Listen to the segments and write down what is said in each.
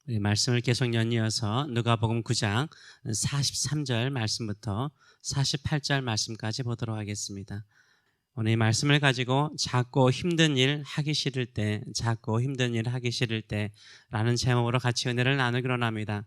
말씀을 계속 연이어서 누가복음 9장 43절 말씀부터 48절 말씀까지 보도록 하겠습니다. 오늘 이 말씀을 가지고 작고 힘든 일 하기 싫을 때, 작고 힘든 일 하기 싫을 때 라는 제목으로 같이 은혜를 나누기로 합니다.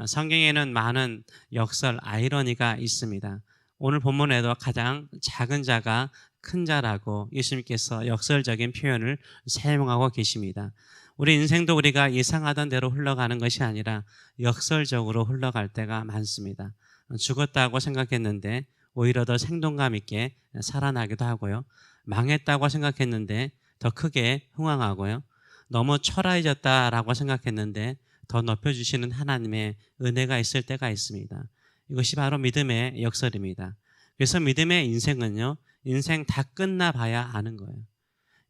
성경에는 많은 역설, 아이러니가 있습니다. 오늘 본문에도 가장 작은 자가 큰 자라고 예수님께서 역설적인 표현을 사용하고 계십니다. 우리 인생도 우리가 예상하던 대로 흘러가는 것이 아니라 역설적으로 흘러갈 때가 많습니다. 죽었다고 생각했는데 오히려 더 생동감 있게 살아나기도 하고요. 망했다고 생각했는데 더 크게 흥황하고요. 너무 초라해졌다라고 생각했는데 더 높여주시는 하나님의 은혜가 있을 때가 있습니다. 이것이 바로 믿음의 역설입니다. 그래서 믿음의 인생은요, 인생 다 끝나봐야 아는 거예요.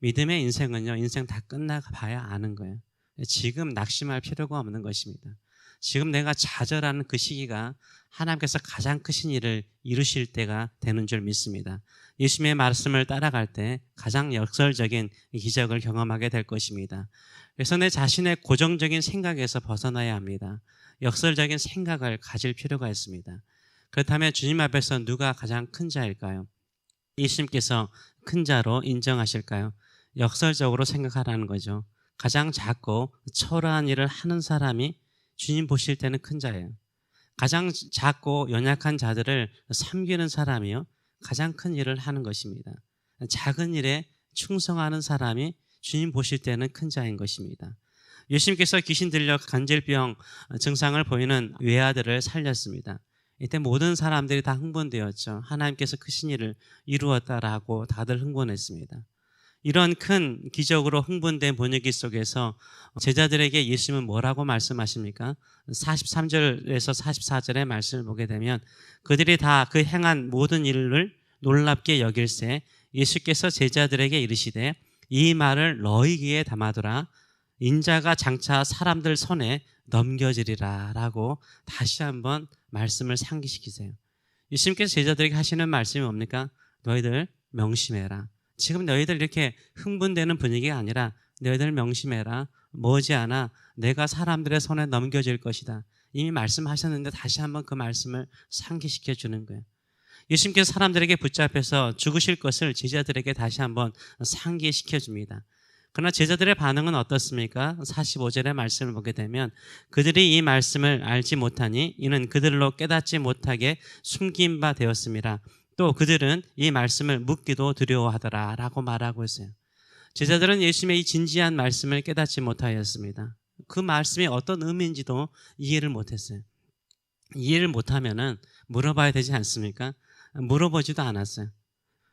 믿음의 인생은요, 인생 다 끝나봐야 아는 거예요. 지금 낙심할 필요가 없는 것입니다. 지금 내가 좌절하는 그 시기가 하나님께서 가장 크신 일을 이루실 때가 되는 줄 믿습니다. 예수님의 말씀을 따라갈 때 가장 역설적인 기적을 경험하게 될 것입니다. 그래서 내 자신의 고정적인 생각에서 벗어나야 합니다. 역설적인 생각을 가질 필요가 있습니다. 그렇다면 주님 앞에서 누가 가장 큰 자일까요? 예수님께서 큰 자로 인정하실까요? 역설적으로 생각하라는 거죠. 가장 작고 초라한 일을 하는 사람이 주님 보실 때는 큰 자예요. 가장 작고 연약한 자들을 섬기는 사람이요, 가장 큰 일을 하는 것입니다. 작은 일에 충성하는 사람이 주님 보실 때는 큰 자인 것입니다. 예수님께서 귀신 들려 간질병 증상을 보이는 외아들을 살렸습니다. 이때 모든 사람들이 다 흥분되었죠. 하나님께서 크신 일을 이루었다라고 다들 흥분했습니다. 이런 큰 기적으로 흥분된 분위기 속에서 제자들에게 예수님은 뭐라고 말씀하십니까? 43절에서 44절의 말씀을 보게 되면 그들이 다 그 행한 모든 일을 놀랍게 여길새 예수께서 제자들에게 이르시되 이 말을 너희 귀에 담아두라. 인자가 장차 사람들 손에 넘겨지리라 라고 다시 한번 말씀을 상기시키세요. 예수님께서 제자들에게 하시는 말씀이 뭡니까? 너희들 명심해라. 지금 너희들 이렇게 흥분되는 분위기가 아니라 너희들 명심해라. 머지않아 내가 사람들의 손에 넘겨질 것이다. 이미 말씀하셨는데 다시 한번 그 말씀을 상기시켜 주는 거예요. 예수님께서 사람들에게 붙잡혀서 죽으실 것을 제자들에게 다시 한번 상기시켜 줍니다. 그러나 제자들의 반응은 어떻습니까? 45절의 말씀을 보게 되면 그들이 이 말씀을 알지 못하니 이는 그들로 깨닫지 못하게 숨긴 바 되었습니다. 또 그들은 이 말씀을 묻기도 두려워하더라 라고 말하고 있어요. 제자들은 예수님의 이 진지한 말씀을 깨닫지 못하였습니다. 그 말씀이 어떤 의미인지도 이해를 못했어요. 이해를 못하면은 물어봐야 되지 않습니까? 물어보지도 않았어요.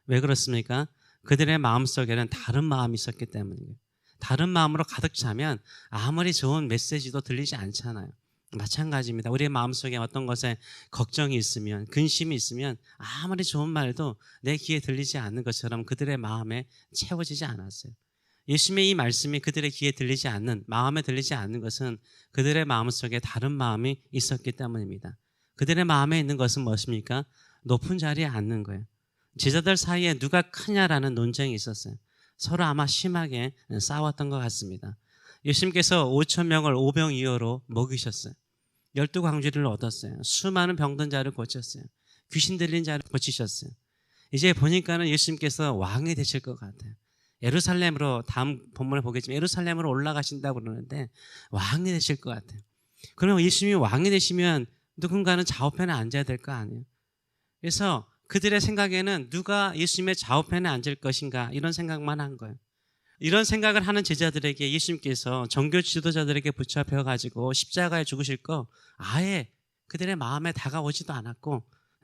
왜 그렇습니까? 그들의 마음속에는 다른 마음이 있었기 때문이에요. 다른 마음으로 가득 차면 아무리 좋은 메시지도 들리지 않잖아요. 마찬가지입니다. 우리의 마음속에 어떤 것에 걱정이 있으면, 근심이 있으면 아무리 좋은 말도 내 귀에 들리지 않는 것처럼 그들의 마음에 채워지지 않았어요. 예수님의 이 말씀이 그들의 귀에 들리지 않는, 마음에 들리지 않는 것은 그들의 마음속에 다른 마음이 있었기 때문입니다. 그들의 마음에 있는 것은 무엇입니까? 높은 자리에 앉는 거예요. 제자들 사이에 누가 크냐라는 논쟁이 있었어요. 서로 아마 심하게 싸웠던 것 같습니다. 예수님께서 5천 명을 오병이어로 먹이셨어요. 12광주리를 얻었어요. 수많은 병든 자를 고쳤어요. 귀신 들린 자를 고치셨어요. 이제 보니까는 예수님께서 왕이 되실 것 같아요. 예루살렘으로, 다음 본문에 보겠지만 예루살렘으로 올라가신다고 그러는데 왕이 되실 것 같아요. 그러면 예수님이 왕이 되시면 누군가는 좌우편에 앉아야 될 거 아니에요. 그래서 그들의 생각에는 누가 예수님의 좌우편에 앉을 것인가 이런 생각만 한 거예요. 이런 생각을 하는 제자들에게 예수님께서 종교 지도자들에게 붙잡혀가지고 십자가에 죽으실 거 아예 그들의 마음에 다가오지도 않았고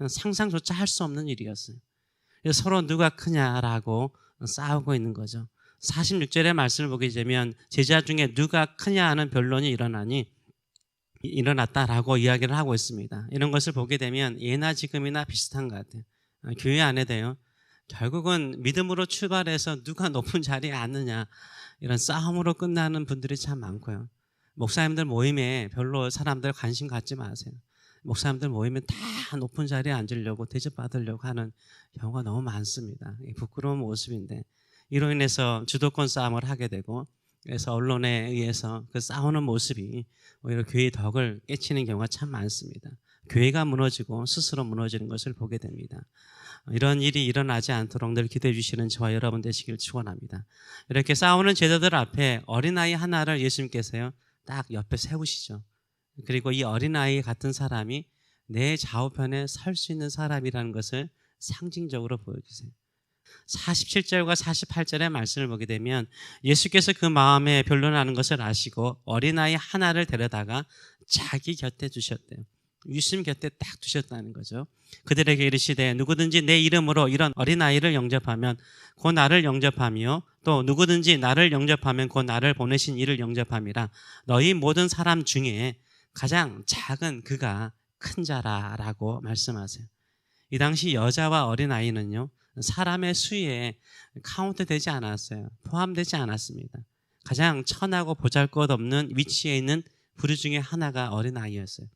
상상조차 할 수 없는 일이었어요. 그래서 서로 누가 크냐라고 싸우고 있는 거죠. 46절의 말씀을 보게 되면 제자 중에 누가 크냐 하는 변론이 일어났다라고 이야기를 하고 있습니다. 이런 것을 보게 되면 예나 지금이나 비슷한 것 같아요. 교회 안에도요. 결국은 믿음으로 출발해서 누가 높은 자리에 앉느냐 이런 싸움으로 끝나는 분들이 참 많고요. 목사님들 모임에 별로 사람들 관심 갖지 마세요. 목사님들 모임에 다 높은 자리에 앉으려고 대접받으려고 하는 경우가 너무 많습니다. 부끄러운 모습인데 이로 인해서 주도권 싸움을 하게 되고 그래서 언론에 의해서 그 싸우는 모습이 오히려 교회의 덕을 깨치는 경우가 참 많습니다. 교회가 무너지고 스스로 무너지는 것을 보게 됩니다. 이런 일이 일어나지 않도록 늘 기도해 주시는 저와 여러분 되시길 축원합니다. 이렇게 싸우는 제자들 앞에 어린아이 하나를 예수님께서요 딱 옆에 세우시죠. 그리고 이 어린아이 같은 사람이 내 좌우편에 설 수 있는 사람이라는 것을 상징적으로 보여주세요. 47절과 48절의 말씀을 보게 되면 예수께서 그 마음에 변론하는 것을 아시고 어린아이 하나를 데려다가 자기 곁에 두셨대요. 예수님 곁에 딱 두셨다는 거죠. 그들에게 이르시되 누구든지 내 이름으로 이런 어린아이를 영접하면 곧 나를 영접하며 또 누구든지 나를 영접하면 곧 나를 보내신 이를 영접함이라. 너희 모든 사람 중에 가장 작은 그가 큰 자라라고 말씀하세요. 이 당시 여자와 어린아이는요 사람의 수에 카운트되지 않았어요. 포함되지 않았습니다. 가장 천하고 보잘것없는 위치에 있는 부류 중에 하나가 어린아이였어요.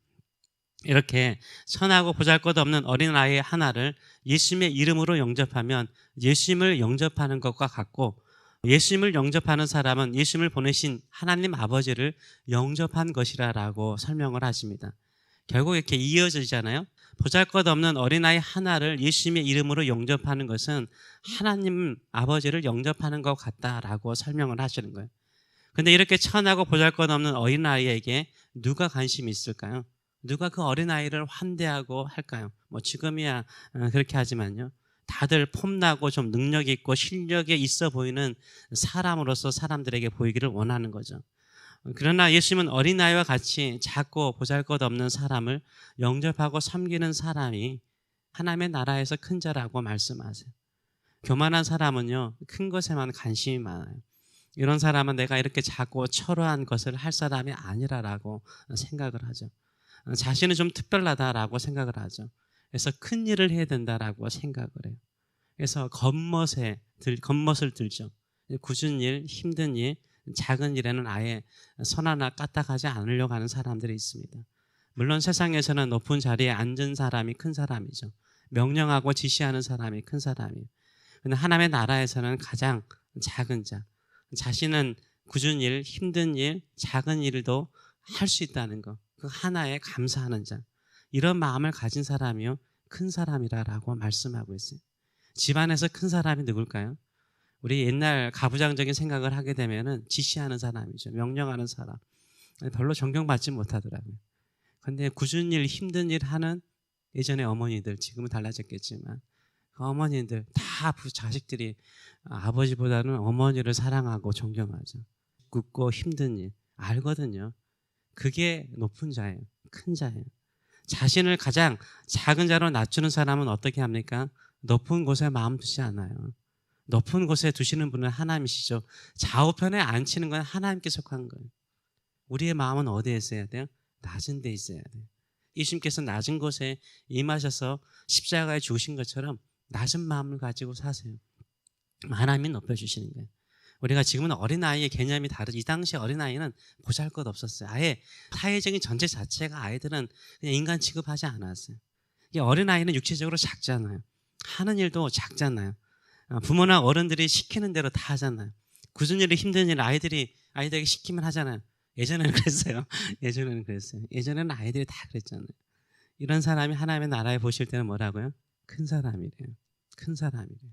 이렇게 천하고 보잘것없는 어린아이 하나를 예수님의 이름으로 영접하면 예수님을 영접하는 것과 같고, 예수님을 영접하는 사람은 예수님을 보내신 하나님 아버지를 영접한 것이라고 설명을 하십니다. 결국 이렇게 이어지잖아요. 보잘것없는 어린아이 하나를 예수님의 이름으로 영접하는 것은 하나님 아버지를 영접하는 것 같다라고 설명을 하시는 거예요. 근데 이렇게 천하고 보잘것없는 어린아이에게 누가 관심이 있을까요? 누가 그 어린아이를 환대하고 할까요? 뭐 지금이야 그렇게 하지만요. 다들 폼나고 좀 능력 있고 실력이 있어 보이는 사람으로서 사람들에게 보이기를 원하는 거죠. 그러나 예수님은 어린아이와 같이 작고 보잘것없는 사람을 영접하고 섬기는 사람이 하나님의 나라에서 큰 자라고 말씀하세요. 교만한 사람은요 큰 것에만 관심이 많아요. 이런 사람은 내가 이렇게 작고 초라한 것을 할 사람이 아니라라고 생각을 하죠. 자신은 좀 특별하다라고 생각을 하죠. 그래서 큰 일을 해야 된다라고 생각을 해요. 그래서 겉멋을 들죠. 굳은 일, 힘든 일, 작은 일에는 아예 선 하나 까딱하지 않으려고 하는 사람들이 있습니다. 물론 세상에서는 높은 자리에 앉은 사람이 큰 사람이죠. 명령하고 지시하는 사람이 큰 사람이에요. 그런데 하나님의 나라에서는 가장 작은 자, 자신은 굳은 일, 힘든 일, 작은 일도 할 수 있다는 것, 그 하나에 감사하는 자, 이런 마음을 가진 사람이요 큰 사람이라고 말씀하고 있어요. 집안에서 큰 사람이 누굴까요? 우리 옛날 가부장적인 생각을 하게 되면은 지시하는 사람이죠. 명령하는 사람. 별로 존경받지 못하더라고요. 그런데 굳은 일, 힘든 일 하는 예전에 어머니들, 지금은 달라졌겠지만 그 어머니들 다 자식들이 아버지보다는 어머니를 사랑하고 존경하죠. 굳고 힘든 일 알거든요. 그게 높은 자예요. 큰 자예요. 자신을 가장 작은 자로 낮추는 사람은 어떻게 합니까? 높은 곳에 마음 두지 않아요. 높은 곳에 두시는 분은 하나님이시죠. 좌우편에 앉히는 건 하나님께 속한 거예요. 우리의 마음은 어디에 있어야 돼요? 낮은 데 있어야 돼요. 예수님께서 낮은 곳에 임하셔서 십자가에 죽으신 것처럼 낮은 마음을 가지고 사세요. 하나님이 높여주시는 거예요. 우리가 지금은 어린아이의 개념이 다르죠. 이 당시 어린아이는 보잘것없었어요. 아예 사회적인 전체 자체가 아이들은 그냥 인간 취급하지 않았어요. 이 어린아이는 육체적으로 작잖아요. 하는 일도 작잖아요. 부모나 어른들이 시키는 대로 다 하잖아요. 굳은 일이 힘든 일 아이들에게 시키면 하잖아요. 예전에는 그랬어요. 예전에는 아이들이 다 그랬잖아요. 이런 사람이 하나님의 나라에 보실 때는 뭐라고요? 큰 사람이래요. 큰 사람이래요.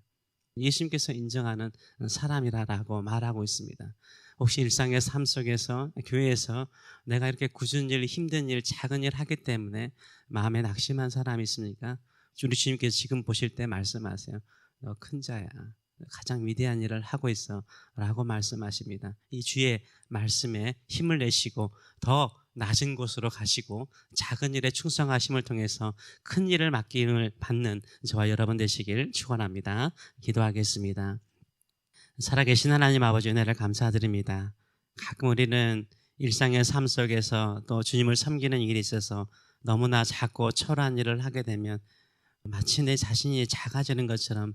예수님께서 인정하는 사람이라고 말하고 있습니다. 혹시 일상의 삶 속에서 교회에서 내가 이렇게 굳은 일, 힘든 일, 작은 일 하기 때문에 마음에 낙심한 사람이 있습니까? 우리 주님께서 지금 보실 때 말씀하세요. 너 큰 자야. 가장 위대한 일을 하고 있어 라고 말씀하십니다. 이 주의 말씀에 힘을 내시고 더 낮은 곳으로 가시고 작은 일에 충성하심을 통해서 큰 일을 맡김을 받는 저와 여러분 되시길 축원합니다. 기도하겠습니다. 살아계신 하나님 아버지 은혜를 감사드립니다. 가끔 우리는 일상의 삶 속에서 또 주님을 섬기는 일이 있어서 너무나 작고 초라한 일을 하게 되면 마치 내 자신이 작아지는 것처럼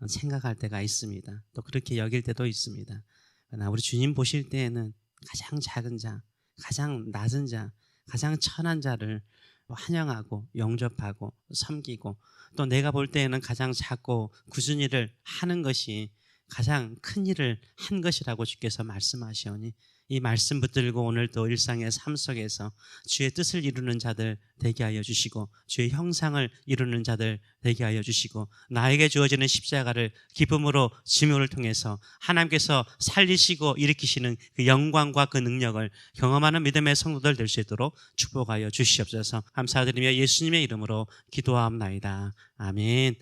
생각할 때가 있습니다. 또 그렇게 여길 때도 있습니다. 그러나 우리 주님 보실 때에는 가장 작은 자, 가장 낮은 자, 가장 천한 자를 환영하고 영접하고 섬기고 또 내가 볼 때에는 가장 작고 굳은 일을 하는 것이 가장 큰 일을 한 것이라고 주께서 말씀하시오니 이 말씀 붙들고 오늘도 일상의 삶 속에서 주의 뜻을 이루는 자들 되게 하여 주시고 주의 형상을 이루는 자들 되게 하여 주시고 나에게 주어지는 십자가를 기쁨으로 지묘를 통해서 하나님께서 살리시고 일으키시는 그 영광과 그 능력을 경험하는 믿음의 성도들 될 수 있도록 축복하여 주시옵소서. 감사드리며 예수님의 이름으로 기도하옵나이다. 아멘.